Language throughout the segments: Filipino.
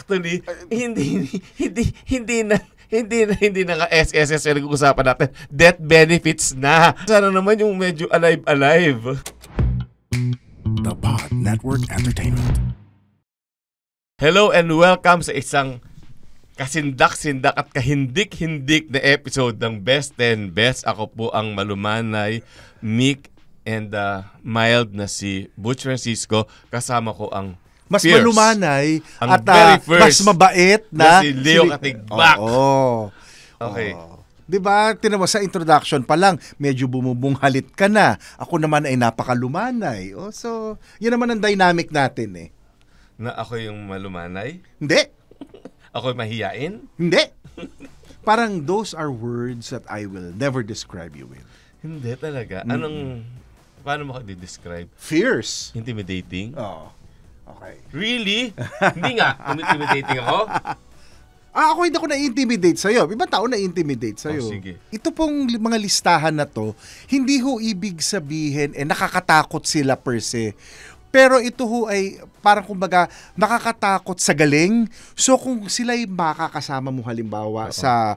Actually, hindi na nga SSS yung nag-uusapan natin. Death benefits na. Sana naman yung medyo alive. The Pod Network Entertainment. Hello and welcome sa isang kasindak-sindak at kahindik-hindik na episode ng Best 10 Best. Ako po ang malumanay, meek and mild na si Butch Francisco. Kasama ko ang mas fierce, malumanay ang at very first, mas mabait na si Leo Katigbak. Oo. Okay. Diba, tinamo sa introduction pa lang, medyo bumubunghalit ka na. Ako naman ay napakalumanay. So, yun naman ang dynamic natin eh. Na ako yung malumanay? Hindi. Ako yung mahiyain? Hindi. Parang those are words that I will never describe you with. Hindi talaga. Paano mo ka describe? Fierce. Intimidating? Oo. Okay. Really? Hindi nga. Intimidating ako? Ako hindi ako na-intimidate sa'yo. Ibang tao na-intimidate sa'yo. Sige. Ito pong mga listahan na to, hindi ho ibig sabihin, nakakatakot sila per se. Pero ito ho ay parang kumbaga nakakatakot sa galing. So kung sila'y makakasama mo halimbawa sa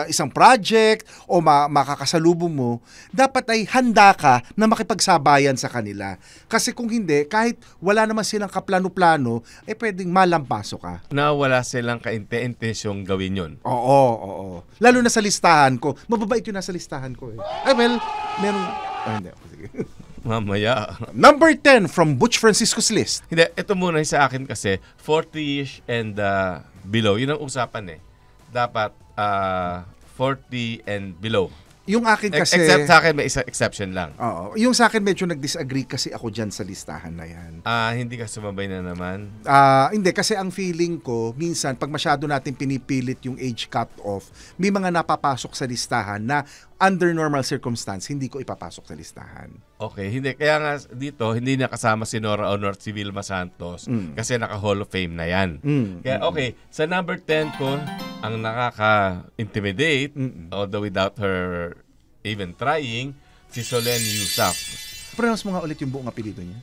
isang project o makakasalubong mo, dapat ay handa ka na makipagsabayan sa kanila. Kasi kung hindi, kahit wala naman silang kaplano-plano, pwedeng malampaso ka. Na wala silang intensyong gawin yun. Oo. Lalo na sa listahan ko. Mababait yun nasa listahan ko eh. Meron... hindi. Sige. Mamaya. Number 10 from Butch Francisco's list. Hindi, ito muna yung sa akin kasi 40ish and below. Yun ang usapan eh. Dapat 40 and below. Yung akin kasi... Except sa akin, may isa exception lang. Oo. Yung sa akin medyo nag-disagree kasi ako dyan sa listahan na yan. Hindi ka sumabay na naman? Hindi, kasi ang feeling ko, minsan, pag masyado natin pinipilit yung age cut-off, may mga napapasok sa listahan na under normal circumstance, hindi ko ipapasok sa listahan. Okay, hindi. Kaya nga dito, hindi na kasama si Nora Honor at si Vilma Santos kasi naka-Hall of Fame na yan. Kaya okay, sa number 10 ko, ang nakaka-intimidate, although without her even trying, si Solenn Yusuf. Pronounce mo nga ulit yung buong apelido niya.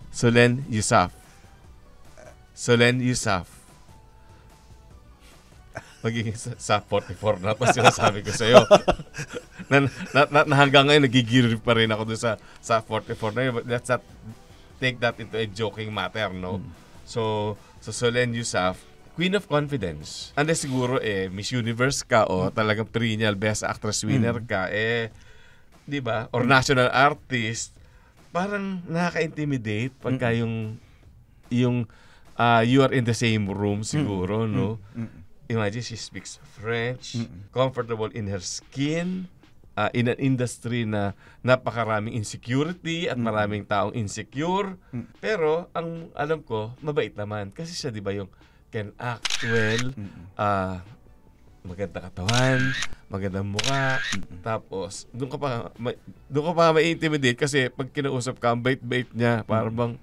Solenn Yusuf. Solenn Yusuf. Magiging sa 44 na pa sinasabi ko sa'yo. na hanggang ngayon, nagigirip pa rin ako doon sa 44 na yun. But let's not take that into a joking matter, no? So Solenn Yusuf, Queen of Confidence. Unless siguro Miss Universe ka o talagang perennial Best Actress winner ka, di ba? Or national artist, parang nakaka-intimidate pagka yung you are in the same room siguro, no? Imagine she speaks French, comfortable in her skin, in an industry na napakaraming insecurity at maraming taong insecure. Pero ang alam ko, mabait naman. Kasi siya, di ba, yung can act well, maganda katawan, magandang mukha, tapos doon ka pa mai-intimidate kasi pag kinausap ka, ang bait-bait niya, parang bang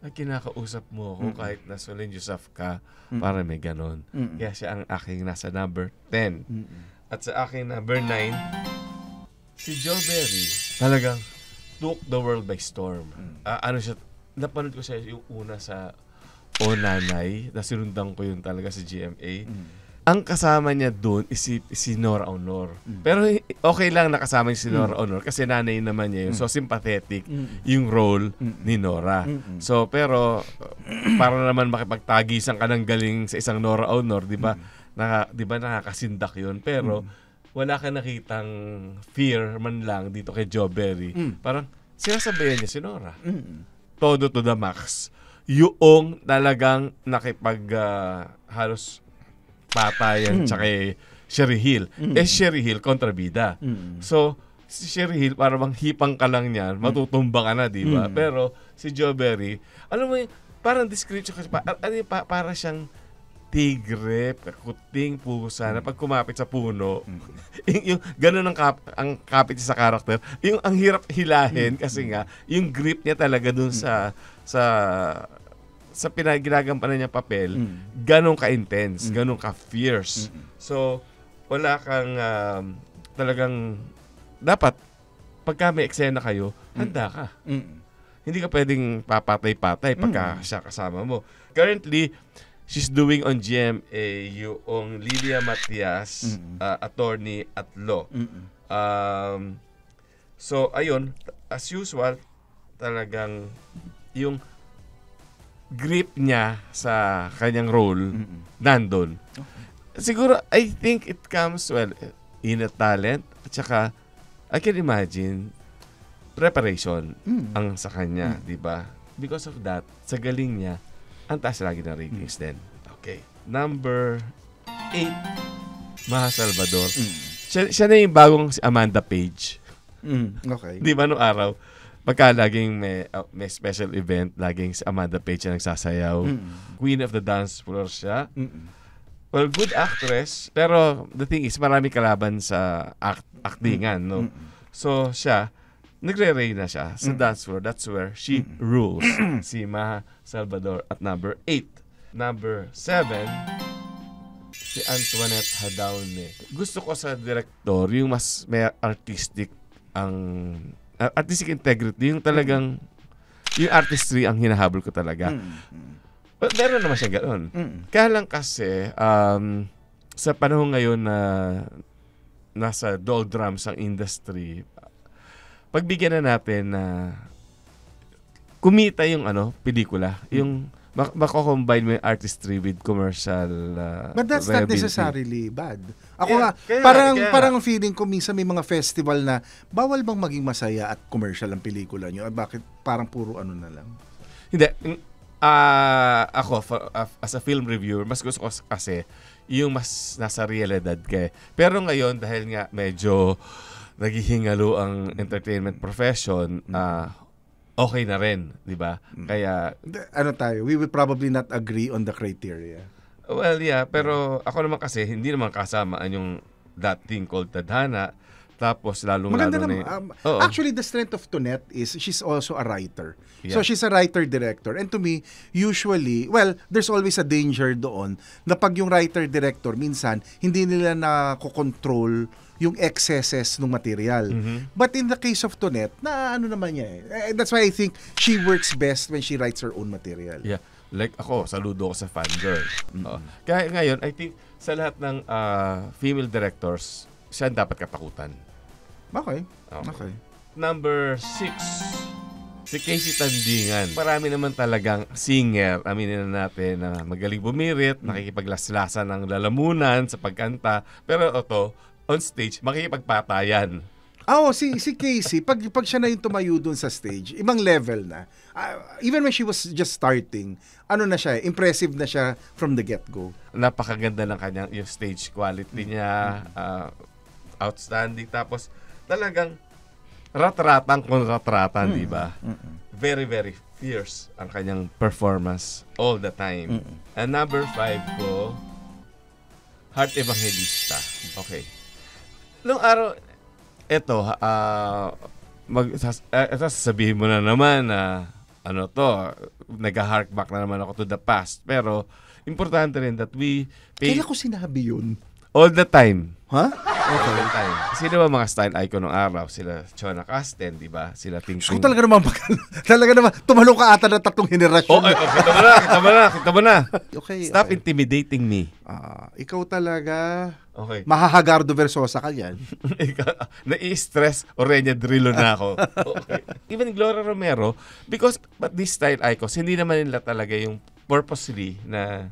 kinakausap mo ako kahit na Solenn Yusuf ka, para may ganon. Kaya siya ang aking nasa number 10. At sa aking number 9, si Joe Berry, talagang took the world by storm. Napanood ko siya yung una sa O Nanay, nasinundan ko yun talaga sa GMA. Ang kasama niya doon is si Nora Honor. Pero okay lang nakasama niya si Nora Honor kasi nanay naman niya yun. So sympathetic yung role ni Nora. So pero para naman makipagtagisan ka ng galing sa isang Nora Honor, di ba? Di ba nakakasindak yun? Pero wala ka nakitang fear man lang dito kay Joe Berry. Parang sinasabayan niya si Nora. Todo to the max. Yung talagang halos patayan tsaka Sherry Hill. Sherry Hill kontrabida. So, si Sherry Hill, parang hipang ka lang niyan, matutumba ka na, di ba? Pero si Joe Berry, alam mo, parang description kasi, para siyang tigre, kuting pusa, na pag kumapit sa puno, yung gano'n ang kapit sa karakter, yung ang hirap hilahin kasi nga, yung grip niya talaga dun sa ginagampanan niya papel, ganun ka-intense, ganun ka-fierce. So, wala kang talagang dapat, pagka may eksena kayo, handa ka. hindi ka pwedeng papatay-patay pagka siya kasama mo. Currently, she's doing on GMA yung Lilia Matias, attorney at law. So, ayun, as usual, talagang yung grip niya sa kanyang role nandun. Siguro, I think it comes, in a talent, at saka, I can imagine, preparation ang sa kanya, di ba? Because of that, sa galing niya, ang taas lagi ng ratings din. Okay. Number 8, Maha Salvador. Siya na yung bagong si Amanda Page. Okay. Di ba nung araw, pagka laging may special event, laging si Amanda Page na nagsasayaw. Queen of the dance floor siya. Well, good actress, pero the thing is, marami kalaban sa actingan, no? So, siya, nagre-reyna siya sa dance floor. That's where she rules. Si Maha Salvador at number 8. Number 7, si Antoinette Hadaone. Gusto ko sa director, yung mas may artistic integrity, yung talagang yung artistry ang hinahabol ko talaga. But meron naman siya ganoon. Kaya lang kasi sa panahon ngayon na nasa doldrums ang industry, pagbigyan na natin na kumita yung pelikula, yung mako-combine mo yung artistry with commercial But that's not viability. necessarily bad. Ako parang feeling ko minsan may mga festival na bawal bang maging masaya at commercial ang pelikula nyo? Bakit parang puro na lang? Hindi. Ako, as a film reviewer, mas gusto ko kasi yung mas nasa realidad kay. Pero ngayon, dahil nga medyo naghihingalo ang entertainment profession, okay na rin, di ba? Kaya we will probably not agree on the criteria. Well, yeah, pero ako naman kasi hindi naman kasamaan yung that thing called tadhana. Tapos Maganda lalong-lalo naman. na Actually, the strength of Tonet is she's also a writer. Yeah. So she's a writer-director. And to me, usually, there's always a danger doon na pag yung writer-director, minsan, hindi nila nakokontrol yung excesses ng material. But in the case of Tonet, naman niya eh. That's why I think she works best when she writes her own material. Yeah. Like ako, saludo ko sa Fangirl. Kaya ngayon, I think sa lahat ng female directors, siya ang dapat katakutan. Okay. Number 6, si Casey Tandingan. Marami naman talagang singer, aminin na natin, na magaling bumirit, nakikipaglaslasan ng lalamunan sa pagkanta. Pero on stage, makikipagpatayan. Si Casey, pag siya na yung tumayo dun sa stage, ibang level na. Even when she was just starting, na siya, impressive na siya from the get-go. Napakaganda ng kanyang yung stage quality niya, outstanding. Tapos, talagang rat-ratan kung rat-ratan, di ba? Very, very fierce ang kanyang performance all the time. And number 5 ko, Heart Evangelista. Okay. Noong araw, sasabihin mo na naman na nag-hark back na naman ako to the past. Pero, importante rin that we pay Kailan ko sinabi yun? all the time. Ha? All the time. Sino ba mga style icon ng araw? Sila Chona Casten, di ba? Sila Ting So, Ting. talaga naman, tumalo ka ata ng 3 henerasyon. Kita mo na. Okay. Stop intimidating me. Ikaw talaga, Okay. Mahahagardo Versosa ka yan. Nai-stress o Renya Drillo na ako. Okay. Even Gloria Romero, but these style icons, hindi naman nila talaga yung purposely na,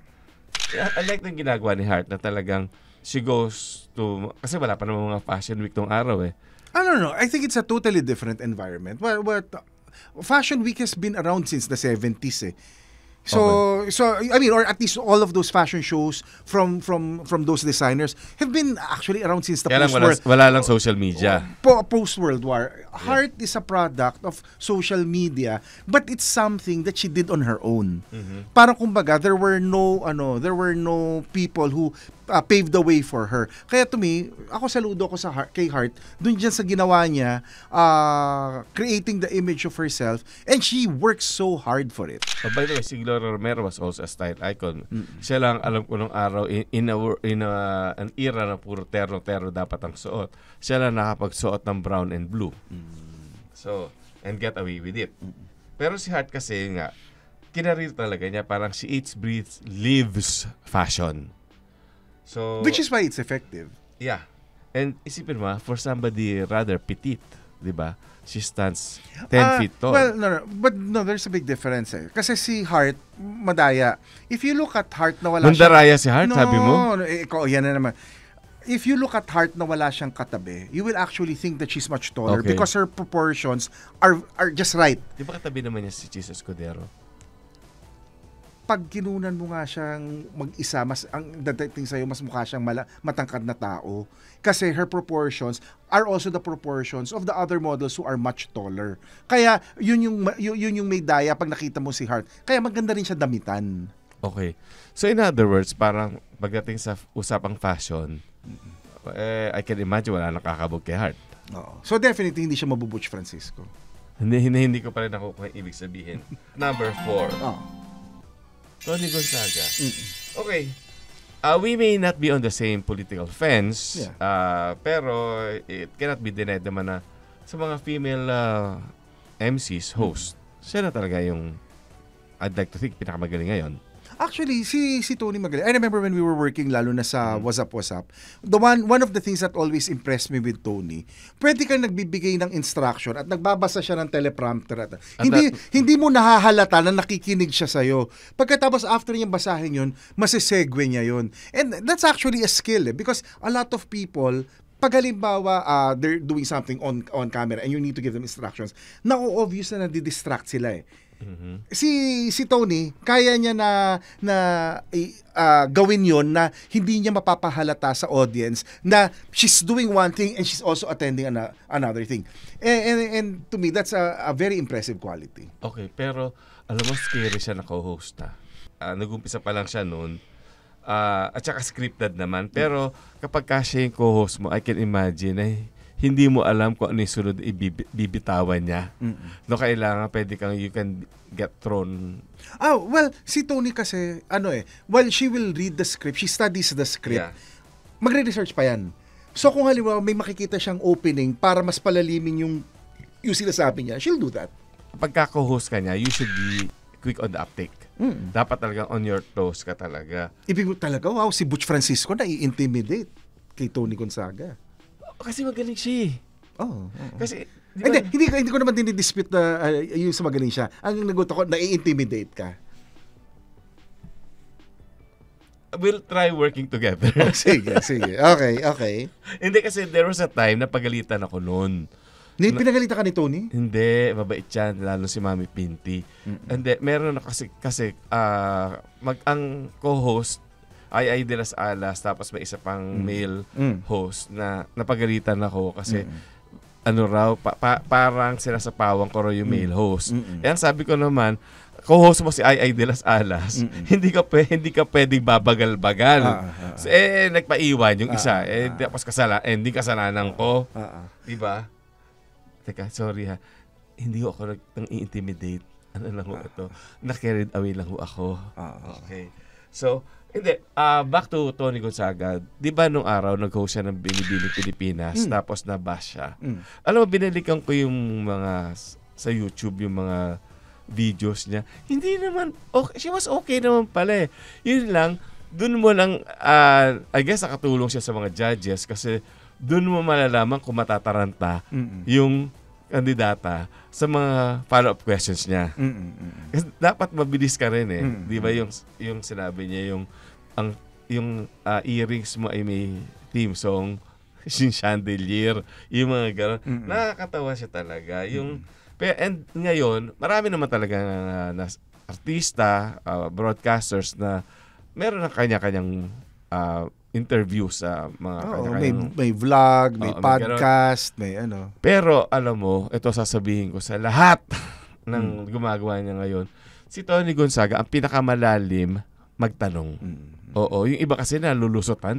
I like ng ginagawa ni Hart na talagang she goes to, kasi wala pa naman mga fashion week tong araw eh. I don't know. I think it's a totally different environment. Fashion Week has been around since the 70s eh. So I mean, or at least all of those fashion shows from those designers have been actually around since the Kaya lang post-war. wala lang social media. Post-World War. Heart is a product of social media, but it's something that she did on her own. Parang kumbaga, there were no people who paved the way for her. Kaya to me, ako saludo ko kay Heart, dun dyan sa ginawa niya, creating the image of herself, and she works so hard for it. By the way, si Gloria Romero was also a style icon. Siya lang, alam ko nung araw, in an era na puro terno dapat ang suot. Siya lang nakapagsuot ng brown and blue. So, and get away with it. Pero si Hart kasi nga, kinarir talaga niya, parang she eats, breathes, lives fashion. So, Which is why it's effective. yeah. And isipin mo, for somebody rather petite, di ba? She stands 10 feet tall. Well, no, there's a big difference eh. Kasi si Hart, madaya. If you look at Hart na wala Mandaraya si Hart, No, sabi mo? ikaw, yan na naman. If you look at Hart na wala siyang katabi, you will actually think that she's much taller Okay. because her proportions are just right. Di ba katabi naman niya si Jesus Escudero? Pag ginunan mo nga siyang mag-isa, mas ang dadating sa'yo, mas mukha siyang matangkad na tao. Kasi her proportions are also the proportions of the other models who are much taller. Kaya yun yung may daya pag nakita mo si Hart. Kaya maganda rin siya damitan. Okay. So in other words, parang pagdating sa usapang fashion, I can imagine wala nakakabog kay Hart. Oo. So definitely hindi siya mabubutch Francisco. Hindi ko pa rin nakukuha ibig sabihin. Number 4. Oh. Tony Gonzaga. Okay. We may not be on the same political fence, pero it cannot be denied naman na sa mga female MCs, host, siya na talaga yung I'd like to think pinakamagaling ngayon. Actually, si Tony magaling. I remember when we were working lalo na sa What's Up, one of the things that always impressed me with Tony, pwede kang nagbibigay ng instruction at nagbabasa siya ng teleprompter. Hindi mo nahahalata na nakikinig siya sa'yo. Pagkatapos after niyang basahin yun, masisegue niya yun. And that's actually a skill because a lot of people, pag halimbawa they're doing something on camera and you need to give them instructions, na-obvious na nadidistract sila eh. Mm-hmm. Si Tony, kaya niya na gawin yon na hindi niya mapapahalata sa audience na she's doing one thing and she's also attending another thing. And to me, that's a very impressive quality. Okay, pero alam mo, scary siya na co-host na. Nag-umpisa pa lang siya noon. At saka scripted naman. Pero kapag siya yung co-host mo, I can imagine hindi mo alam kung ano yung sunod ibibitawan niya. No, kailangan you can get thrown. Well, si Tony kasi, she will read the script, she studies the script. Yeah. Magre-research pa yan. So kung halimbawa may makikita siyang opening para mas palalimin yung sinasabi niya, she'll do that. Pagka co-host ka niya, you should be quick on the uptake. Dapat talagang on your toes ka talaga. Ibig mo talaga, si Butch Francisco na i-intimidate kay Tony Gonzaga. Kasi magaling siya. Kasi hindi ko naman dinidispute na yung sa magaling siya. Ang nagot ako, nai-intimidate ka. We'll try working together. Sige. Okay. Hindi kasi there was a time na pagalitan ako noon. Pinagalitan ka ni Tony? Hindi, mabait yan, lalo si Mami Pinty. Hindi, meron na kasi ang co-host ay de las Alas, tapos may isa pang male host na napagalitan ako kasi parang sinasapawang ko raw yung male host. Yan sabi ko naman, co-host mo si Ay de las Alas, hindi ka pwedeng babagal-bagal. So, nagpaiwan yung isa. Tapos hindi kasalanan ko. Diba? Teka, sorry ha. Hindi ako nang-i-intimidate. Ano lang ho ito? Na-carried away lang ho ako. Okay. So, hindi. Back to Tony Gonzaga. Di ba nung araw nag-host siya ng Binibining Pilipinas tapos nabash siya? Alam mo, binalikan ko yung mga sa YouTube, yung mga videos niya. Hindi naman, okay. She was okay naman pala eh. Yun lang, dun mo lang, I guess nakatulong siya sa mga judges kasi dun mo malalaman kung matataranta yung kandidata sa mga follow-up questions niya. Kasi dapat mabilis ka rin eh. Di ba yung sinabi niya, yung earrings mo ay may theme song, yung chandelier, yung mga gano'n. Nakakatawa siya talaga. And ngayon, marami naman talaga na artista, broadcasters na meron ng kanya-kanyang interview sa mga may vlog, may podcast, may ano. Pero alam mo, ito sasabihin ko sa lahat ng gumagawa niya ngayon. Si Tony Gonzaga, ang pinakamalalim magtanong. Oo, yung iba kasi nalulusotan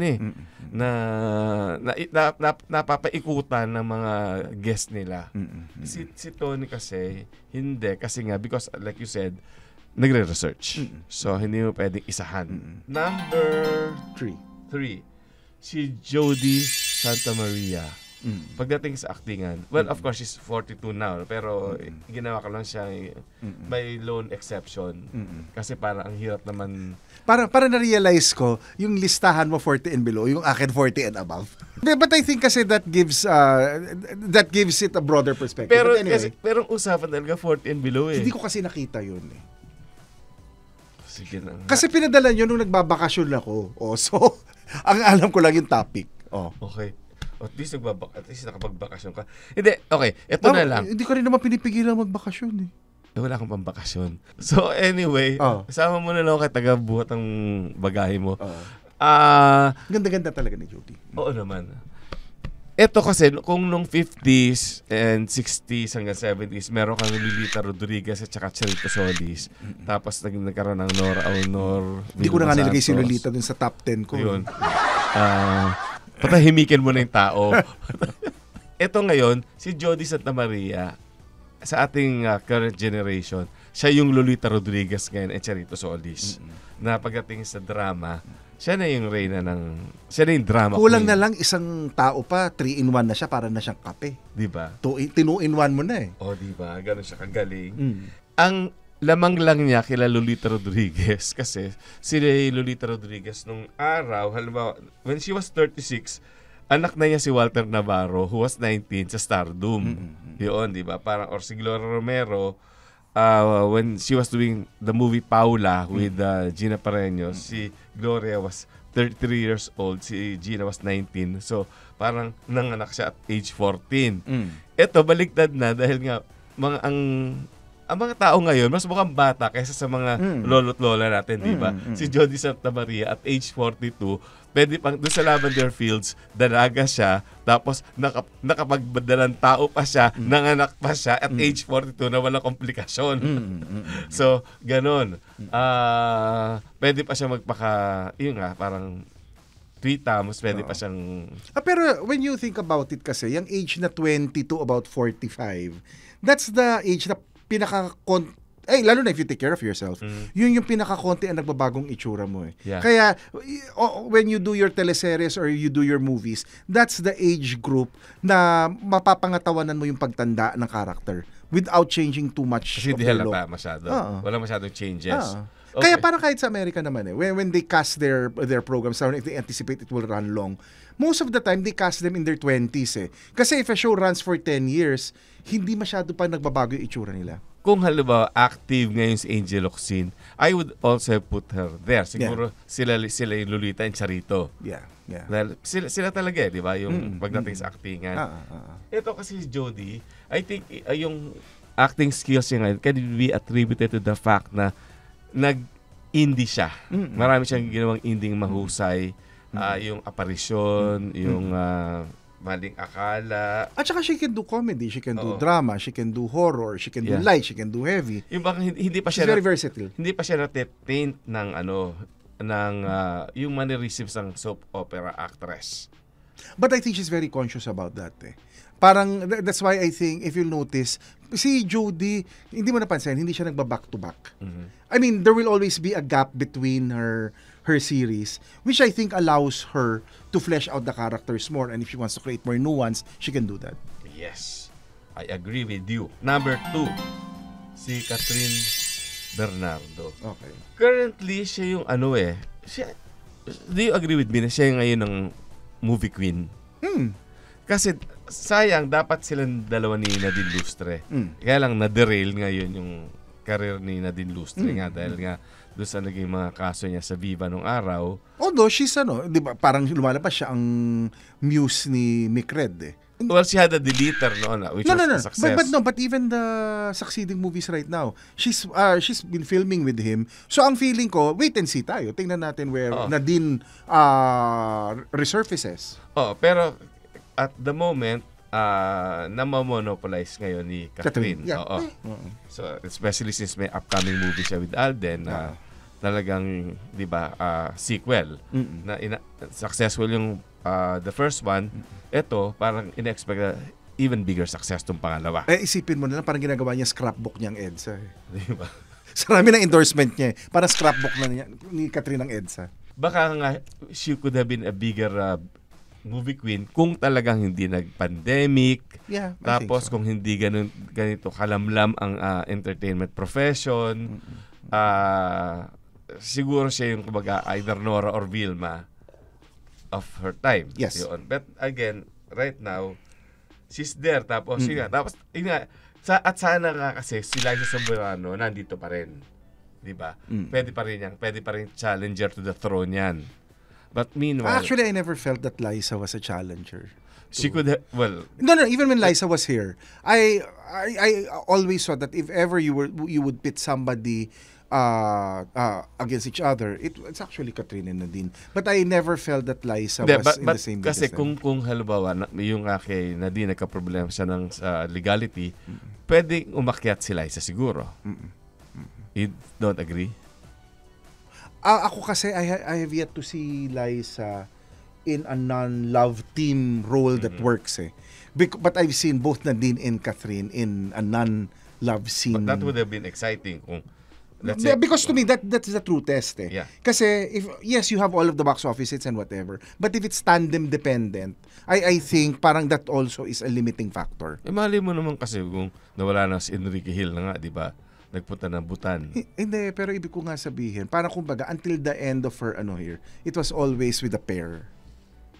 napapaikutan ng mga guest nila. Si Tony kasi hindi, kasi nga because like you said, nagre-research. So hindi mo pwedeng isahan. Number 3. Si Jody Santa Maria. Pagdating sa actingan, well, of course, she's 42 now, pero ginawa ko lang siya by lone exception. Kasi parang ang hirap naman. Para na-realize ko, yung listahan mo 40 and below, yung akin 40 and above. But I think kasi that gives it a broader perspective. Pero, But anyway, pero usapan talaga 40 and below eh. hindi ko kasi nakita yun eh. Sige na nga. Kasi pinadala nyo nung nagbabakasyon ako. So, ang alam ko lang yung topic. Okay. At least nakapagbakasyon ka. Hindi, okay. Ito na lang. Hindi ko rin naman pinipigilan magbakasyon eh. Wala akong pambakasyon. So anyway, sama mo na lang kay taga-buhat ang bagahe mo. Ganda-ganda talaga ni Jody. Oo naman. Ito kasi, kung nung 50s and 60s hanggang 70s, meron kang Lolita Rodriguez at saka Charito Solis. Tapos nagkaroon ng Nora Aunor. Hindi ko na nga nilagay si Lolita dun sa top 10 ko. Yun. Patahimikin mo na yung tao. Ito ngayon, si Jody Santa Maria, sa ating current generation, siya yung Lolita Rodriguez ngayon at Charito Solis. Na pagdating sa drama, siya na yung reyna siya na yung drama Kulang queen. na lang isang tao pa, 3-in-1 na siya, para na siyang kape. Diba? 2-in-1 mo na eh. Diba? Ganun siya kagaling. Ang lamang lang niya kila Lolita Rodriguez kasi si Lolita Rodriguez nung araw, halimbawa, when she was 36, anak na niya si Walter Navarro who was 19 sa Stardom. Yun, di ba? Parang, or si Gloria Romero, when she was doing the movie Paula with Gina Pareños, si Gloria was 33 years old, si Gina was 19. So, parang nanganak siya at age 14. Ito, baliktad na dahil nga, ang mga tao ngayon, mas mukhang bata kaysa sa mga lolo't lola natin, di ba? Si Jody Santa Maria at age 42, pwede pang doon sa Lavender Fields, dalaga siya, tapos nakapagdalang tao pa siya, nanganak pa siya at age 42 na walang komplikasyon. So, ganun. Pwede pa siya yun nga, parang 3 times, pwede pa siyang... Pero when you think about it kasi, yung age na 20 to about 45, that's the age na lalo na if you take care of yourself, yun yung pinaka-konti ang nagbabagong itsura mo eh. Yeah. Kaya, when you do your teleseries or you do your movies, that's the age group na mapapangatawanan mo yung pagtanda ng character without changing too much Kasi of di their halata look. masyado. Wala masyadong changes. Okay. Kaya parang kahit sa Amerika naman eh, when they cast their programs, if they anticipate it will run long, most of the time they cast them in their 20s eh. Kasi if a show runs for 10 years, hindi masyado pa nagbabago yung itsura nila. Kung halimbawa active ngayon si Angel Locsin, I would also put her there. Siguro sila yung Lolita and Charito. Yeah. Dahil sila talaga di ba? Yung pagdating sa actingan. Ito kasi si Jody, I think yung acting skills niya ngayon can be attributed to the fact na nag-indie siya. Marami siyang ginawang inding mahusay. Yung aparisyon, yung maling akala. At saka she can do comedy, she can do drama, she can do horror, she can do light, she can do heavy. Yung bang hindi pa She's siya very versatile. Hindi pa siya na-taint ng yung mannerisms ng soap opera actress. But I think she's very conscious about that eh. Parang, that's why I think, if you'll notice, si Jody, hindi mo napansin, hindi siya nagba-back to back. I mean, there will always be a gap between her series, which I think allows her to flesh out the characters more, and if she wants to create more nuance, she can do that. Yes, I agree with you. Number 2, si Catherine Bernardo. Okay. Currently, siya yung do you agree with me na siya yung ngayon ng movie queen? Kasi sayang, dapat silang dalawa ni Nadine Lustre. Kaya lang na-derail ngayon yung career ni Nadine Lustre nga dahil nga doon sa naging mga kaso niya sa Viva nung araw. Although she's di ba, parang lumalabas siya ang muse ni Mick Red eh. Well, she had a deleter noon, which was a success. But even the succeeding movies right now, she's been filming with him. So ang feeling ko, wait and see tayo. Tingnan natin where Nadine resurfaces. Pero at the moment, namamonopolize ngayon ni Catherine. Yeah. So, especially since may upcoming movie siya with Alden na talagang, di ba, sequel. Na successful yung the first one. Ito, parang in-expect na even bigger success tong pangalawa. Isipin mo na lang, parang ginagawa niya scrapbook niyang EDSA. Di ba? Sarami ng endorsement niya. Parang scrapbook na niya ni Catherine ng EDSA. Baka nga, she could have been a bigger movie queen kung talagang hindi nag-pandemic. Yeah, I Tapos think so. kung hindi ganito kalamlam ang entertainment profession, siguro siya yung kumbaga either Nora or Vilma of her time. Yes. Yun. But again, right now, she's there. Tapos, yun nga. Tapos, yun nga. At sana nga kasi si Liza Soberano nandito pa rin. Diba? Pwede pa rin challenger to the throne yan. But meanwhile, Actually, I never felt that Liza was a challenger. she could well, No, even when Liza was here, I always thought that if ever you would pit somebody against each other, it's actually Katrina and Nadine. But I never felt that Liza Hindi, was in the same kasi business. kung kung halimbawa yung kay Nadine nagka-problema siya sa legality, pwedeng umakyat si Liza siguro. You don't agree? Ako kasi, I have yet to see Liza in a non-love team role that works eh. But I've seen both Nadine and Catherine in a non-love scene. But that would have been exciting kung let's say, Because to me, that's the true test eh. Yeah. Kasi, yes, you have all of the box office hits and whatever, but if it's tandem dependent, I think parang that also is a limiting factor. mali mo naman kasi kung nawala na si Enrique Hill na nga, di ba? Nagpunta ng Butan. Hindi, pero ibig ko nga sabihin, parang kumbaga, until the end of her here, it was always with a pair.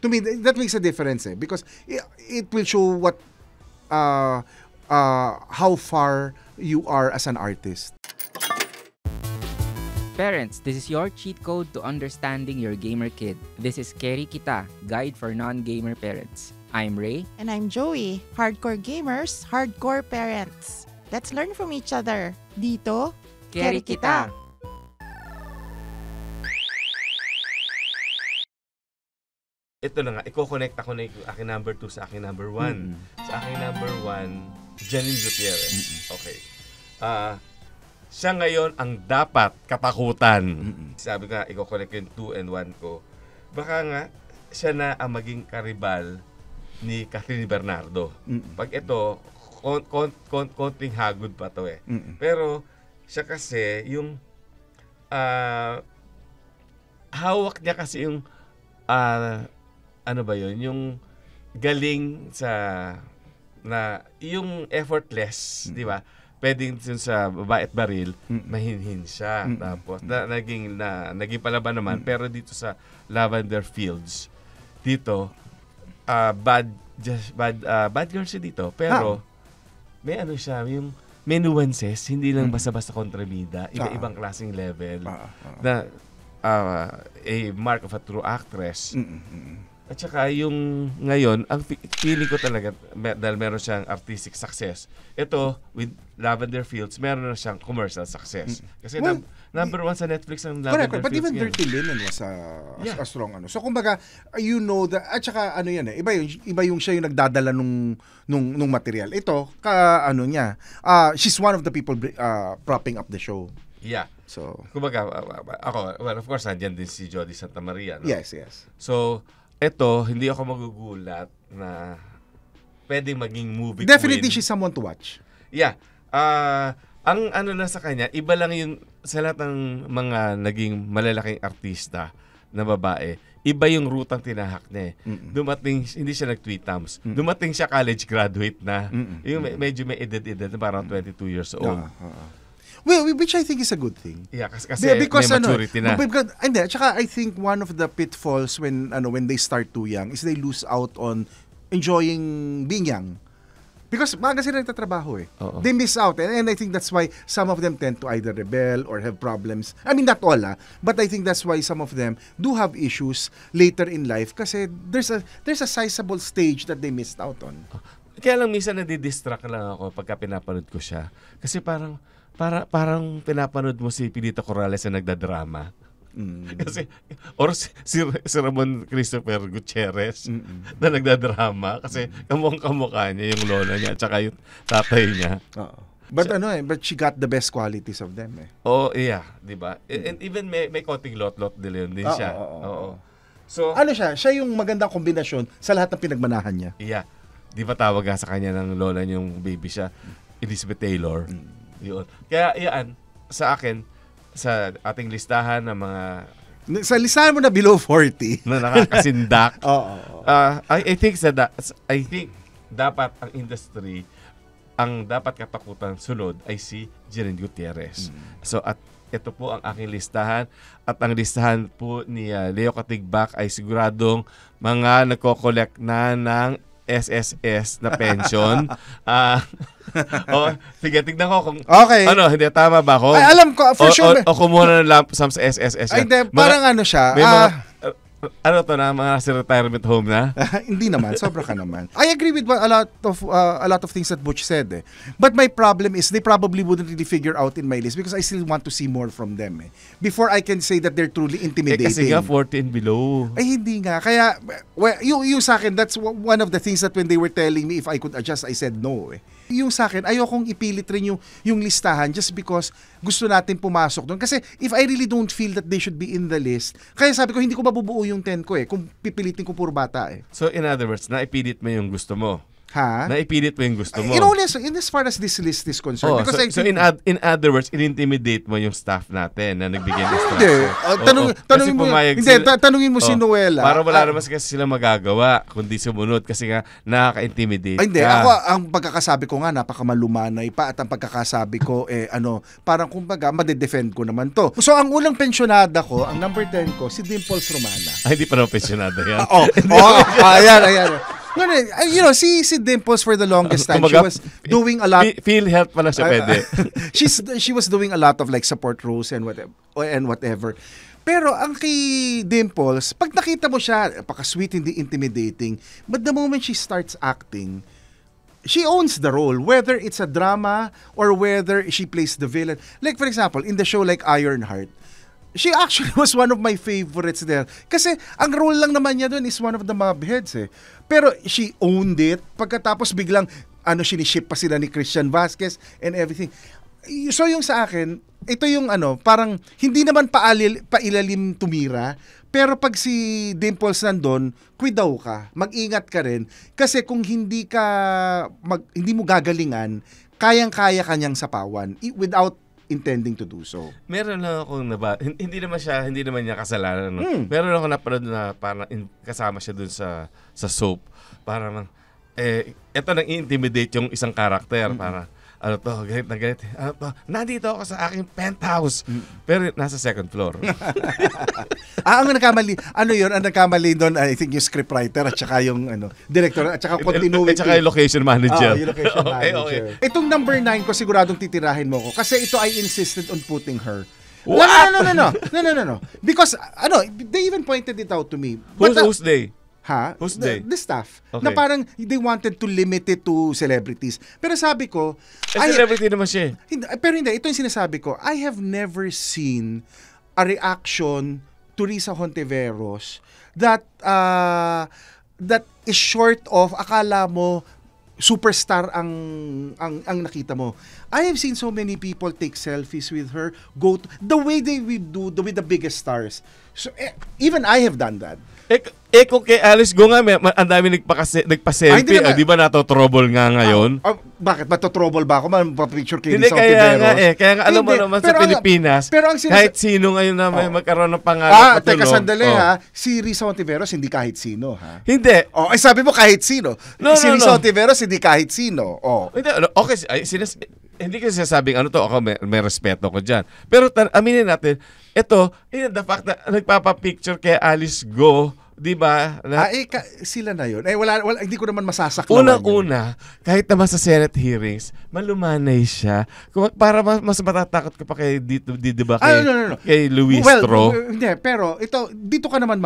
To me, that makes a difference eh. Because it will show what, how far you are as an artist. Parents, this is your cheat code to understanding your gamer kid. This is Keri Kita, Guide for Non-Gamer Parents. I'm Ray. And I'm Joey. Hardcore gamers, hardcore parents. Let's learn from each other. Dito, Keri Kita. Ito na nga, i-connect ako na yung aking number 2 sa aking number 1. Sa aking number 1, Janine Gutierrez. Okay. Siya ngayon ang dapat katakutan. Sabi nga, i-connect yung 2 and 1 ko. Baka nga, siya na ang maging karibal ni Catherine Bernardo. Pag ito, konting hagod pa to eh. Pero, siya kasi, yung hawak niya kasi yung ano ba yun? Yung galing sa na yung effortless, di ba? Pwedeng dun sa babae at baril, mahinhin siya. Tapos naging palaban naman, pero dito sa Lavender Fields, dito bad girl siya dito, pero may ano siya, yung may nuances, hindi lang basta-basta kontrabida, iba-ibang klaseng level na a mark of a true actress. At saka yung ngayon, ang feeling ko talaga, dahil meron siyang artistic success, ito, with Lavender Fields, meron na siyang commercial success. Kasi number 1 sa Netflix ang Lavender Correct, but Fields. even Dirty Linen was a strong ano. So kumbaga, you know that, at saka ano yan eh, iba yung siya yung nagdadala nung material. Ito, ano niya, she's one of the people propping up the show. Yeah. So, Kumbaga, ako, well, of course, nandyan din si Jody Santa Maria. No? yes. So, ito, hindi ako magugulat na pwedeng maging movie Definitely queen. she's someone to watch. Yeah. Ang ano na sa kanya, iba lang yung sa lahat ng mga naging malalaking artista na babae, iba yung rutang tinahak niya. Dumating, hindi siya nag-tweet times. Dumating siya college graduate na. Yung medyo may edad na parang 22 years old. Well, which I think is a good thing. Yeah, kasi may maturity na. Hindi, tsaka I think one of the pitfalls when they start too young is they lose out on enjoying being young. Because maaga sila nagtatrabaho eh. Oo. They miss out. And I think that's why some of them tend to either rebel or have problems. I mean, not all but I think that's why some of them do have issues later in life kasi there's a sizable stage that they missed out on. Kaya lang minsan nadidistract lang ako pagka pinapanood ko siya. Kasi parang pinapanood mo si Pilito Corrales na nagdadrama. Kasi or si Ramon Christopher Gutierrez na nagdadrama kasi kamukha niya yung lola niya at saka yung tatay niya. But but she got the best qualities of them eh. Oh, yeah, 'di ba? And even may konting lot-lot din siya. Oo. So, Ano siya yung magandang kombinasyon sa lahat ng pinagmanahan niya. yeah. 'Di ba tawag sa kanya ng lola niyong baby siya, Elizabeth Taylor. Yun. Kaya yan, sa akin, sa ating listahan ng mga Sa listahan mo na below 40. na nakakasindak. Oo. I think dapat ang industry, ang dapat katakutan sunod ay si Jeren Gutierrez. So at ito po ang aking listahan, at ang listahan po ni Leo Katigbak ay siguradong mga nagko-collect na ng SSS na pension. Sige, tignan ko kung Okay. hindi tama ba ako? Ay, alam ko, for sure. O kumuha na ng lump sum sa SSS. Ay, hindi, parang ano siya. May mga, mga nasa retirement home na? Hindi naman, sobra ka naman. I agree with a lot of things that Butch said. But my problem is they probably wouldn't really figure out in my list because I still want to see more from them. Before I can say that they're truly intimidating. Kasi nga 40 and below. Ay, hindi nga. Kaya, yung sa akin, that's one of the things that when they were telling me if I could adjust, I said no. Yung sa akin, ayokong ipilit rin yung listahan just because gusto natin pumasok doon. Kasi if I really don't feel that they should be in the list, kaya sabi ko, hindi ko mabubuo yung 10 ko kung pipilitin ko puro bata So in other words, naipilit mo yung gusto mo. Ha? Naipilit mo yung gusto mo. In as far as this list is concerned. Oh, because so in other words, in-intimidate mo yung staff natin na nagbigay ng instruction. Tanungin mo, tanungin mo si Noela. Para wala naman kasi sila magagawa kundi sumunod kasi nga nakaka-intimidate ka. Hindi, ako ang pagkakasabi ko nga napakamalumanay pa at ang pagkakasabi ko parang kumbaga madedefend ko naman to. So ang unang pensyonada ko, ang number 10 ko, si Dimples Romana. Ay, hindi pa naman pensyonada yan. Ayan. No, si Dimples for the longest time, she was doing a lot. Feel health pala siya pwede. She was doing a lot of like support roles and whatever. Pero ang kay Dimples, pag nakita mo siya, paka-sweet, hindi intimidating. But the moment she starts acting, she owns the role, whether it's a drama or whether she plays the villain. Like for example, in the show like Ironheart, she actually was one of my favorites there. Kasi ang role lang naman niya doon is one of the mob heads Pero she owned it. Pagkatapos biglang, siniship pa sila ni Christian Vasquez and everything. So yung sa akin, ito yung parang hindi naman pailalim tumira. Pero pag si Dimples nandun, kuidaw ka. Mag-ingat ka rin. Kasi kung hindi mo gagalingan, kayang-kaya kanyang sapawan without intending to do so. Meron lang akong hindi naman niya kasalanan. Meron ako napanood na parang kasama siya dun sa soap. Parang eto nang i-intimidate yung isang karakter. Parang galit na galit. Nandito ako sa aking penthouse. Pero nasa second floor. Ang nagkamali, ang nagkamali doon, I think yung scriptwriter at saka yung director at saka continuity. At saka yung location manager. Yung location manager. Okay. Itong number 9 ko, siguradong titirahin mo ko. Kasi ito I insisted on putting her. What? No. Because, they even pointed it out to me. Who's they? Ha? Who's they? The staff. Okay. Na parang they wanted to limit it to celebrities. Pero sabi ko, celebrity naman siya. Hindi, ito yung sinasabi ko. I have never seen a reaction to Risa Hontiveros that is short of akala mo superstar ang nakita mo. I have seen so many people take selfies with her, go to, the way they would do with the biggest stars. So even I have done that. Kung kay Alice Go nga, ang dami nagpa-selfie. Di ba natotrouble nga ngayon? Bakit? Matotrouble ba ako? Mapapicture kay Hindi, Risa kaya Hontiveros? nga kaya nga alam mo naman sa Pilipinas, kahit sino ngayon na may magkaroon ng pangalan. Teka, sandali ha. Si Risa Hontiveros, hindi kahit sino ha. Hindi. Sabi mo kahit sino. Si Risa Hontiveros, hindi kahit sino. Hindi, okay, hindi ko sinasabing ako may respeto ko dyan. Pero aminin natin, ito, the fact na nagpapapicture kay Alice Go, di ba? Sila na yun. Wala, hindi ko naman masasaklawan Unang-una, kahit naman sa Senate hearings, malumanay siya. Para mas matatakot ka pa kay dito, di ba? Kay Luis Tro. Hindi, pero dito ka naman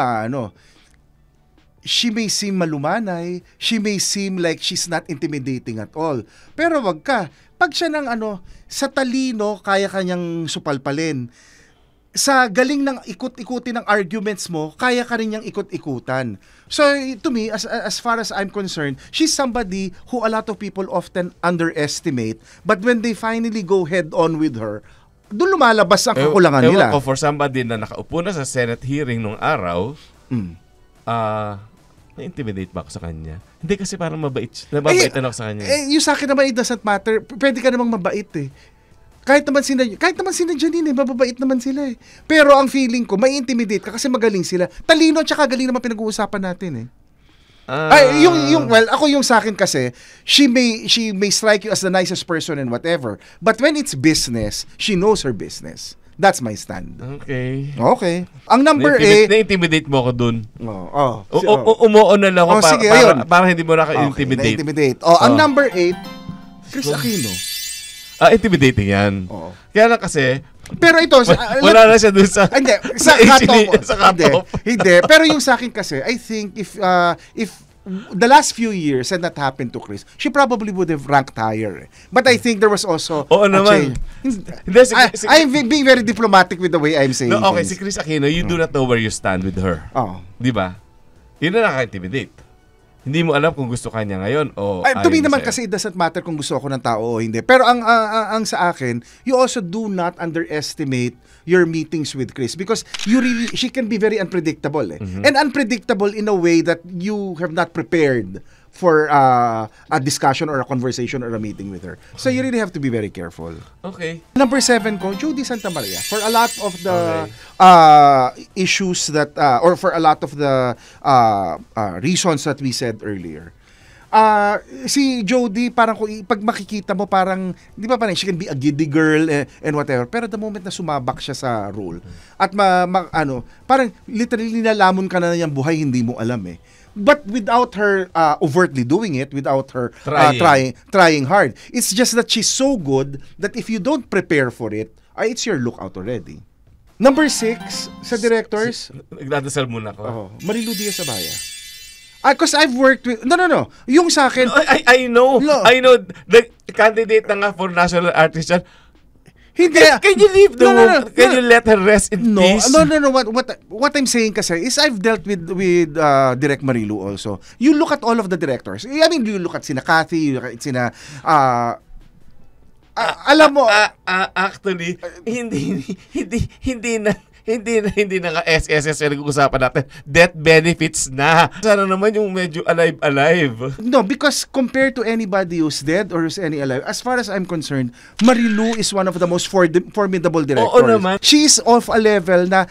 she may seem malumanay, she may seem like she's not intimidating at all. Pero wag ka. Pag siya ng sa talino, kaya kanyang supalpalin. Sa galing ng ikot-ikutin ng arguments mo, kaya ka rin niyang ikot-ikutan. So, to me, as far as I'm concerned, she's somebody who a lot of people often underestimate, but when they finally go head-on with her, doon lumalabas ang kakulangan nila. Ewan ko, for somebody na nakaupo na sa Senate hearing nung araw, na-intimidate ba ako sa kanya? Hindi kasi parang mabait ako sa kanya. Yung sa akin naman, it doesn't matter. Pwede ka namang mabait kahit naman sila Janine, mababait naman sila eh. Pero ang feeling ko, may intimidate ka kasi magaling sila. Talino at saka galing naman pinag-uusapan natin eh. Well, ako yung sa akin kasi, she may strike you as the nicest person and whatever. But when it's business, she knows her business. That's my stand. Okay. Ang number 8, Na-intimidate mo ako dun. umuon na lang ako para hindi mo naka-intimidate. na-intimidate. Ang number 8, Chris Aquino. Intimidating yan. Oo. Kaya lang kasi, Pero ito, wala na siya dun sa... Hindi, sa cut-off. Hindi. Pero yung sa akin kasi, I think if the last few years and that happened to Chris, she probably would have ranked higher. But I think there was also Oo naman. I'm being very diplomatic with the way I'm saying okay, things. si Chris Aquino, you do not know where you stand with her. Di ba? Yun na nakaka-intimidate. Hindi mo alam kung gusto ka niya ngayon o to me naman kasi it doesn't matter kung gusto ako ng tao o hindi. Pero ang sa akin, you also do not underestimate your meetings with Chris because she can be very unpredictable and unpredictable in a way that you have not prepared for a discussion or a conversation or a meeting with her. So you really have to be very careful. Okay. Number 7 ko, Judy Santa Maria. For a lot of the issues that, or for a lot of the reasons that we said earlier, si Jody, parang pag makikita mo, parang, di ba parang she can be a giddy girl and whatever, pero the moment na sumabak siya sa role, at parang literally nilalamon ka na niyang buhay, hindi mo alam eh. But without her overtly doing it, without her trying hard, it's just that she's so good that if you don't prepare for it, it's your lookout already. Number 6 sa directors. Nagdadasal muna ko. Marilu Diaz-Abaya. Because I've worked with... No. Yung sa akin... I know. I know. The candidate na nga for national artist yan. Hindi. Can you leave the woman? Can you let her rest in peace? No. What I'm saying kasi is I've dealt with Direk Marilu also. You look at all of the directors. I mean, you look at sina Cathy, you look at sina... alam mo... actually, hindi na nga SSS yung nag-uusapan natin. Death benefits na. Sana naman yung medyo alive. No, because compared to anybody who's dead or who's any alive, as far as I'm concerned, Marilu is one of the most formidable directors. Oo naman. She's of a level na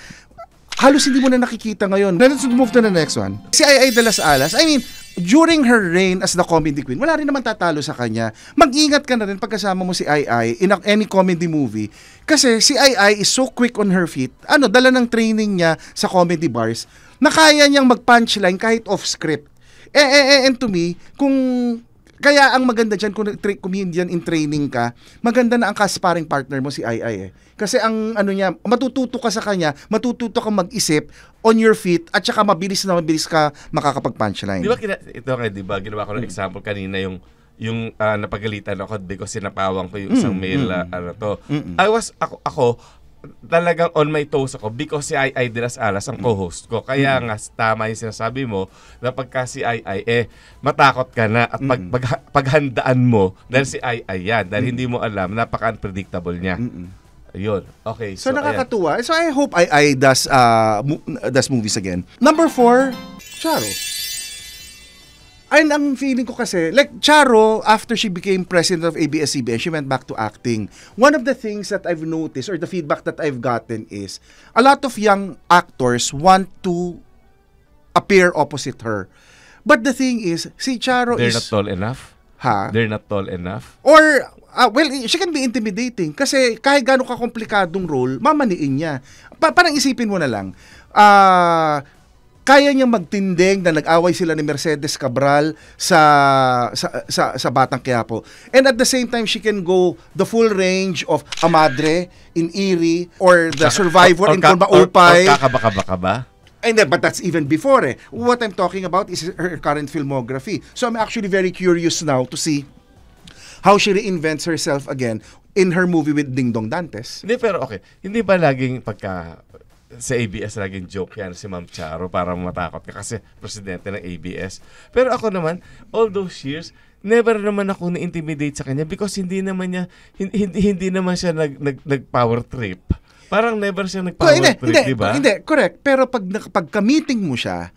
halos hindi mo na nakikita ngayon. Let's move to the next one. Si Ai de las Alas, I mean, during her reign as the comedy queen, wala rin naman tatalo sa kanya. Mag-ingat ka na rin pagkasama mo si Ai in any comedy movie. Kasi si Ai is so quick on her feet. Dala ng training niya sa comedy bars na kaya niyang mag-punchline kahit off-script. And to me, kaya ang maganda dyan, kung comedian in training ka, maganda na ang ka-sparring partner mo si Ai. Kasi ang niya, matututo ka sa kanya, matututo ka mag-isip on your feet at saka mabilis ka makakapag-punchline. Di ba ginawa ko ng example kanina yung napagalitan ako because sinapawang ko yung isang male ako talagang on my toes ako because si Ai de las Alas ang co-host ko. Kaya nga tama yung sinasabi mo na pagka si Ai matakot ka na at paghandaan mo dahil si Ai yan. Dahil hindi mo alam, napaka-unpredictable niya. Yun. Okay. So nakakatuwa. So I hope Ai does movies again. Number 4, Charo. And ang feeling ko kasi, like Charo, after she became president of ABS-CBN, she went back to acting. One of the things that I've noticed, or the feedback that I've gotten is, a lot of young actors want to appear opposite her. But the thing is, si Charo They're not tall enough? They're not tall enough? Or, well, she can be intimidating. Kasi kahit gano'ng kakomplikadong role, mamaniin niya. Parang isipin mo na lang, kaya niyang magtinding na nag-away sila ni Mercedes Cabral sa Batang Quiapo. And at the same time, she can go the full range of A Madre in Erie or The Survivor in Kulmaupay. Or Kakabaka ba? But that's even before eh. What I'm talking about is her current filmography. So I'm actually very curious now to see how she reinvents herself again in her movie with Ding Dong Dantes. Hindi, pero okay. Hindi ba laging sa ABS laging joke yan si Ma'am Charo para matakot ka kasi presidente ng ABS. Pero ako naman, all those years, never naman ako na-intimidate sa kanya because hindi naman siya nag-power trip. Parang never siya nag-power trip, di ba? Hindi, correct. Pero pag ka-meeting mo siya,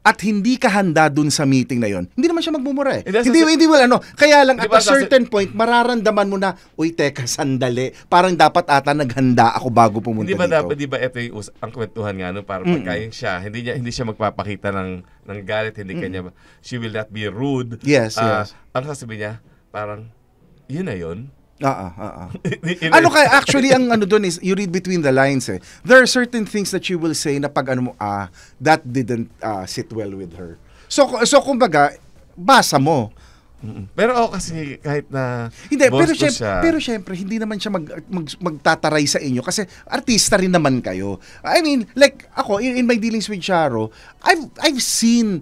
at hindi ka handa dun sa meeting na yon, hindi naman siya magmumura eh. Hindi, Hindi well, kaya lang Di at ba, a certain point, mararamdaman mo na, uy, teka, sandali, parang dapat ata naghanda ako bago pumunta Hindi ba dito. dapat, di ba ito yung ang kwentuhan nga, no? Para pagkain siya, hindi siya magpapakita ng galit, hindi kanya, she will not be rude. Yes, yes. Ano sasabihin niya? Parang, yun na yun. Ano kaya actually ang ano doon is you read between the lines eh. There are certain things that you will say na pag ano mo that didn't sit well with her. So kumbaga basa mo. Pero ako kasi kahit na Hindi, boss pero ko syempre, siya, pero syempre hindi naman siya magtataray sa inyo kasi artista rin naman kayo. I mean, like ako in my dealings with Charo, I've seen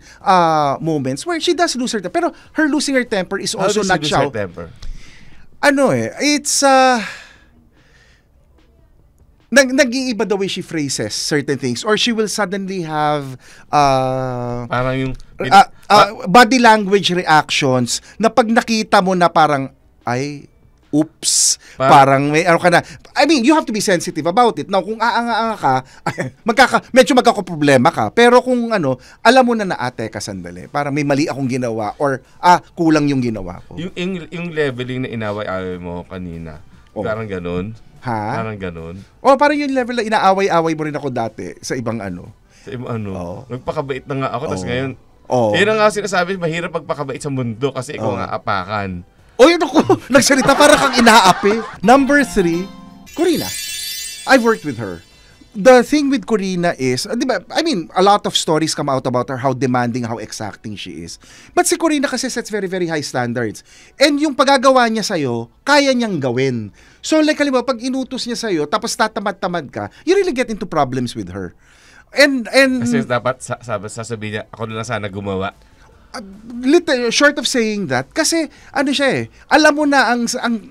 moments where she does lose her temper. Pero her losing her temper is how also does she not lose shout. her temper? It's nag-iiba the way she phrases certain things or she will suddenly have Parang yung body language reactions na pag nakita mo na parang ay oops, parang may ano ka na. I mean, you have to be sensitive about it. Now, kung aanga-anga ka, medyo magkakaproblema ka. Pero kung alam mo na teka sandali, parang may mali akong ginawa or kulang yung ginawa ko. yung leveling na inaway-away mo kanina, parang ganun. Ha? Parang ganun. Parang yung level na inaaway-away mo rin ako dati sa ibang Sa ibang nagpakabait na nga ako, tapos ngayon, Oo. yun ang nga sinasabi, mahirap magpakabait sa mundo kasi ikaw nga apakan. Yun ako, nagsalita para kang inaapi. Number 3, Corina. I've worked with her. The thing with Corina is, di ba, I mean, a lot of stories come out about her, how demanding, how exacting she is. But si Corina kasi sets very, very high standards. And yung pagagawa niya sa'yo, kaya niyang gawin. So like, halimbawa, pag inutos niya sa'yo, tapos tatamad-tamad ka, you really get into problems with her. And Kasi dapat sasabihin niya, ako na lang sana gumawa. Short of saying that, kasi siya alam mo na ang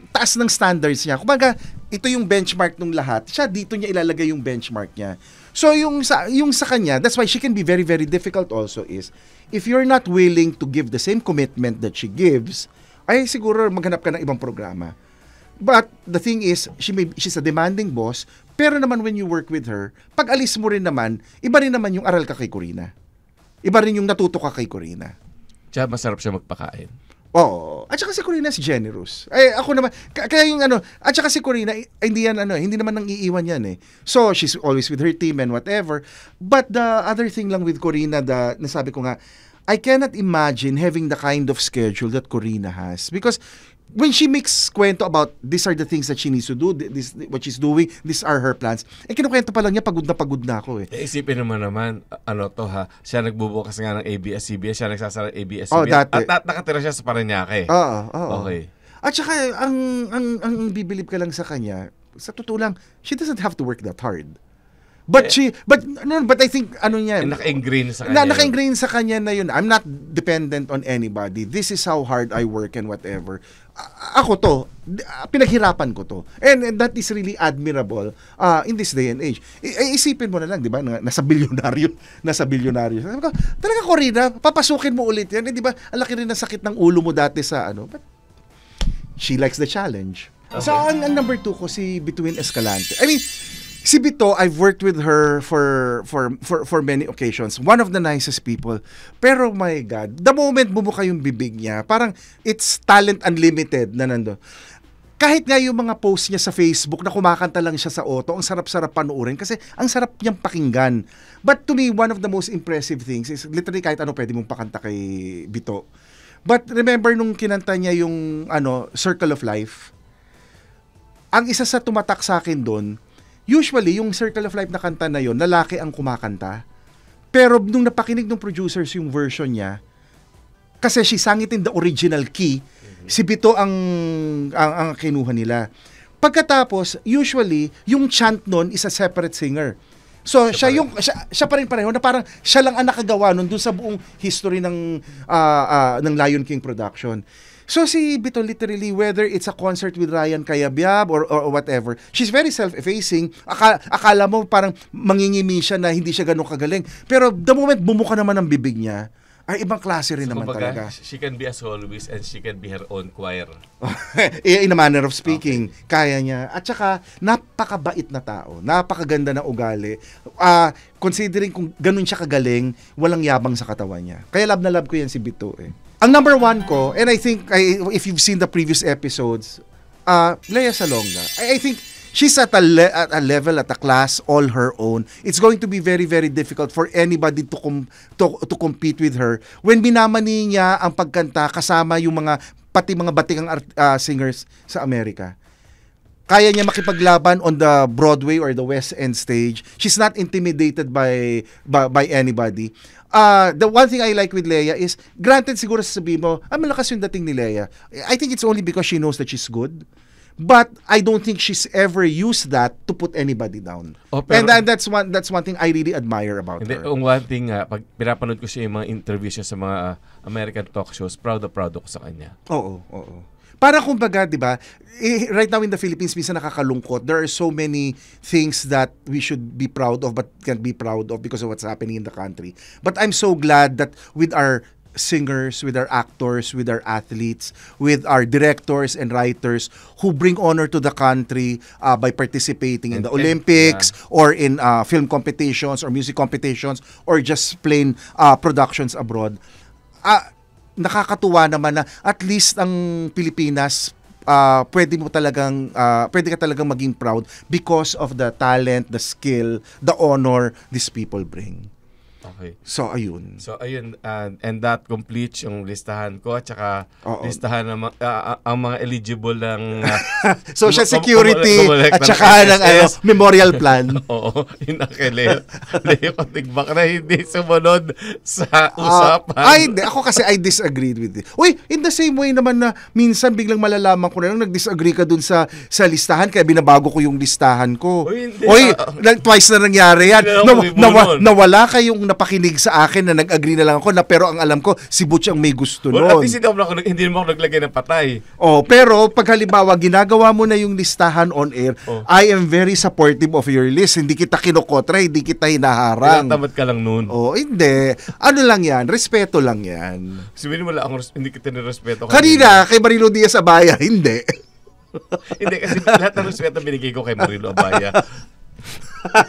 taas ng standards niya. Kumbaga, ito yung benchmark ng lahat. Siya dito niya ilalagay yung benchmark niya. So yung sa kanya, that's why she can be very, very difficult also is, if you're not willing to give the same commitment that she gives, ay siguro maghanap ka ng ibang programa. But the thing is, she's a demanding boss, pero naman when you work with her, pag alis mo rin naman, iba rin naman yung aral ka kay Corina. Iba rin yung natuto ka kay Corina. Tsaka masarap siya magpakain. Oo. At saka si Corina is generous. Ako naman, kaya yung at saka si Corina, hindi naman nang iiwan yan eh. So, she's always with her team and whatever. But the other thing lang with Corina, nasabi ko nga, I cannot imagine having the kind of schedule that Corina has. Because when she makes kwento about these are the things that she needs to do, this what she's doing, these are her plans, kinukwento pa lang niya, pagod na ako eh. Isipin naman, siya nagbubukas nga ng ABS-CBN, siya nagsasara ng ABS-CBN, dati. at nakatira siya sa Parañaque. Oo. Okay. At saka, ang bibilib ka lang sa kanya, sa totoo lang, she doesn't have to work that hard. But I think Naka-ingrain sa kanya. Naka-ingrain sa kanya na yun. I'm not dependent on anybody. This is how hard I work and whatever. Ako to, pinaghirapan ko to. And that is really admirable in this day and age. Isipin mo na lang, di ba? Nasa bilyonaryo. Sabi ko, talaga Corina, papasukin mo ulit yan. Di ba? Ang laki rin ng sakit ng ulo mo dati sa But she likes the challenge. Okay. So, ang number 2 ko, si Between Escalante. I mean, si Bito, I've worked with her for many occasions. One of the nicest people. Pero my God, the moment bumuka yung bibig niya, parang it's talent unlimited na nando. Kahit nga yung mga post niya sa Facebook na kumakanta lang siya sa auto, ang sarap-sarap panoorin kasi ang sarap niyang pakinggan. But to me, one of the most impressive things is literally kahit ano pwede mong pakanta kay Bito. But remember nung kinanta niya yung Circle of Life, ang isa sa tumatak sa akin doon, usually, yung Circle of Life na kanta na yon, lalaki ang kumakanta. Pero nung napakinig ng producers yung version niya, kasi she sang it in the original key, si Bito ang kinuha nila. Pagkatapos, usually, yung chant nun is a separate singer. So, siya pa rin pareho na parang siya lang ang nakagawa nun dun sa buong history ng Lion King production. So si Bito literally, whether it's a concert with Ryan Cayabyab or whatever, she's very self-effacing. Akala mo parang mangingimi siya na hindi siya ganun kagaling. Pero the moment bumuka naman ang bibig niya, ay ibang klase rin naman Kumbaga, talaga. she can be a soloist and she can be her own choir. In a manner of speaking, kaya niya. At saka, napakabait na tao. Napakaganda ng ugali. Considering kung ganun siya kagaling, walang yabang sa katawan niya. Kaya love na love ko yan si Bito eh. Ang number 1 ko, and I think, if you've seen the previous episodes, Lea Salonga. I think, she's at a level, at a class all her own. It's going to be very, very difficult for anybody to compete with her. When binamani niya ang pagkanta kasama yung pati mga batikang singers sa Amerika. Kaya niya makipaglaban on the Broadway or the West End stage. She's not intimidated by anybody. The one thing I like with Lea is, granted siguro sasabihin mo, malakas yung dating ni Lea. I think it's only because she knows that she's good. But I don't think she's ever used that to put anybody down. And that's one thing I really admire about her. One thing pag pinapanood ko siya yung mga interviews siya sa mga American talk shows, proud ako sa kanya. Oo. Para kumbaga, 'di ba? Right now in the Philippines, minsan nakakalungkot. There are so many things that we should be proud of but can't be proud of because of what's happening in the country. But I'm so glad that with our singers, with our actors, with our athletes, with our directors and writers who bring honor to the country by participating in the Olympics or in film competitions or music competitions or just plain productions abroad. Nakakatuwa naman na at least ang Pilipinas pwede ka talagang maging proud because of the talent, the skill, the honor these people bring. Okay. So ayun, and that completes yung listahan ko at saka listahan ng ang mga eligible ng Social Security at saka ng memorial plan. Oo, yun ang Leo Katigbak na hindi sumunod sa usapan. Ako kasi I disagreed with it. Uy, in the same way naman na minsan biglang malalaman ko na lang nag-disagree ka dun sa listahan kaya binabago ko yung listahan ko. Uy, twice na nangyari yan. Nawala kayong napakinig sa akin na nag-agree na lang ako na pero ang alam ko si Butch ang may gusto nun. At least hindi naman ako naglagay ng patay. Pero pag halimbawa ginagawa mo na yung listahan on air, I am very supportive of your list. Hindi kita kinokotra, hindi kita hinaharang. Tinatamad ka lang nun. Hindi. Ano lang yan, respeto lang yan. Sabihin mo wala hindi kita nirespeto. Kanina, kay Marilo Diaz Abaya, hindi. Hindi, kasi lahat ng respeto binigay ko kay Marilo Abaya.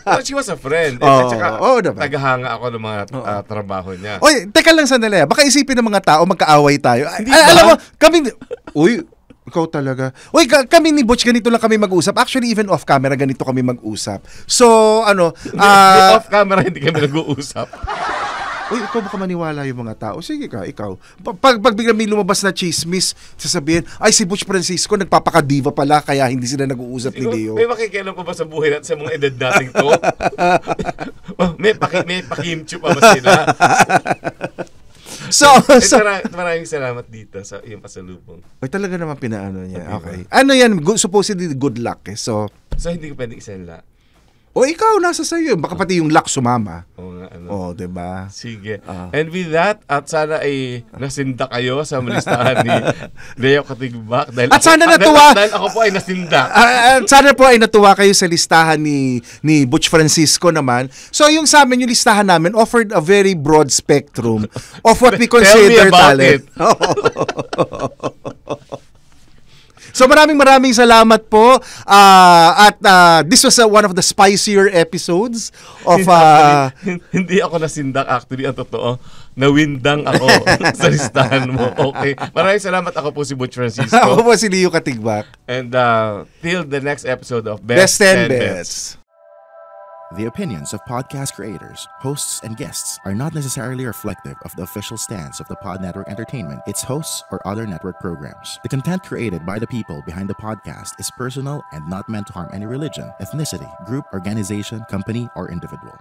Well, she was a friend. At saka, tagahanga ako ng mga trabaho niya. Oy, teka lang sandali. Baka isipin ng mga tao, magkaaway tayo. Hindi alam mo, ikaw talaga. Uy, kami ni Butch, ganito lang kami mag-usap. Actually, even off-camera, ganito kami mag-usap. So, off-camera, hindi kami nag-uusap. Uy, ikaw baka maniwala yung mga tao. Sige ka, ikaw. Pag biglang may lumabas na chismis, sasabihin, ay si Butch Francisco nagpapakadiva pala kaya hindi sila nag-uusap ni Leo. May makikialam ko ba sa buhay natin sa mga edad nating to? may pakimchu pa ba sila? Maraming salamat dito sa iyong pasalubong. Ay, talaga naman pinaano niya. Okay. Ano yan? Supposedly good luck eh. So hindi ko pwedeng isanla. O ikaw, nasa sa'yo. Baka pati yung luck sumama. Oo, diba? Sige. And with that, at sana ay nasinda kayo sa listahan ni Leo Katigbak. At sana natuwa. Dahil ako po ay nasinda. At sana po ay natuwa kayo sa listahan ni Butch Francisco naman. So yung sa amin, yung listahan namin offered a very broad spectrum of what we consider talent. So maraming salamat po at this was one of the spicier episodes of hindi ako nasindak actually, ang totoo nawindang ako sa listahan mo. Okay, maraming salamat. Ako po si Butch Francisco. Ako po si Leo Katigbak. And till the next episode of Best 10 Bets. The opinions of podcast creators, hosts, and guests are not necessarily reflective of the official stance of the Pod Network Entertainment, its hosts, or other network programs. The content created by the people behind the podcast is personal and not meant to harm any religion, ethnicity, group, organization, company, or individual.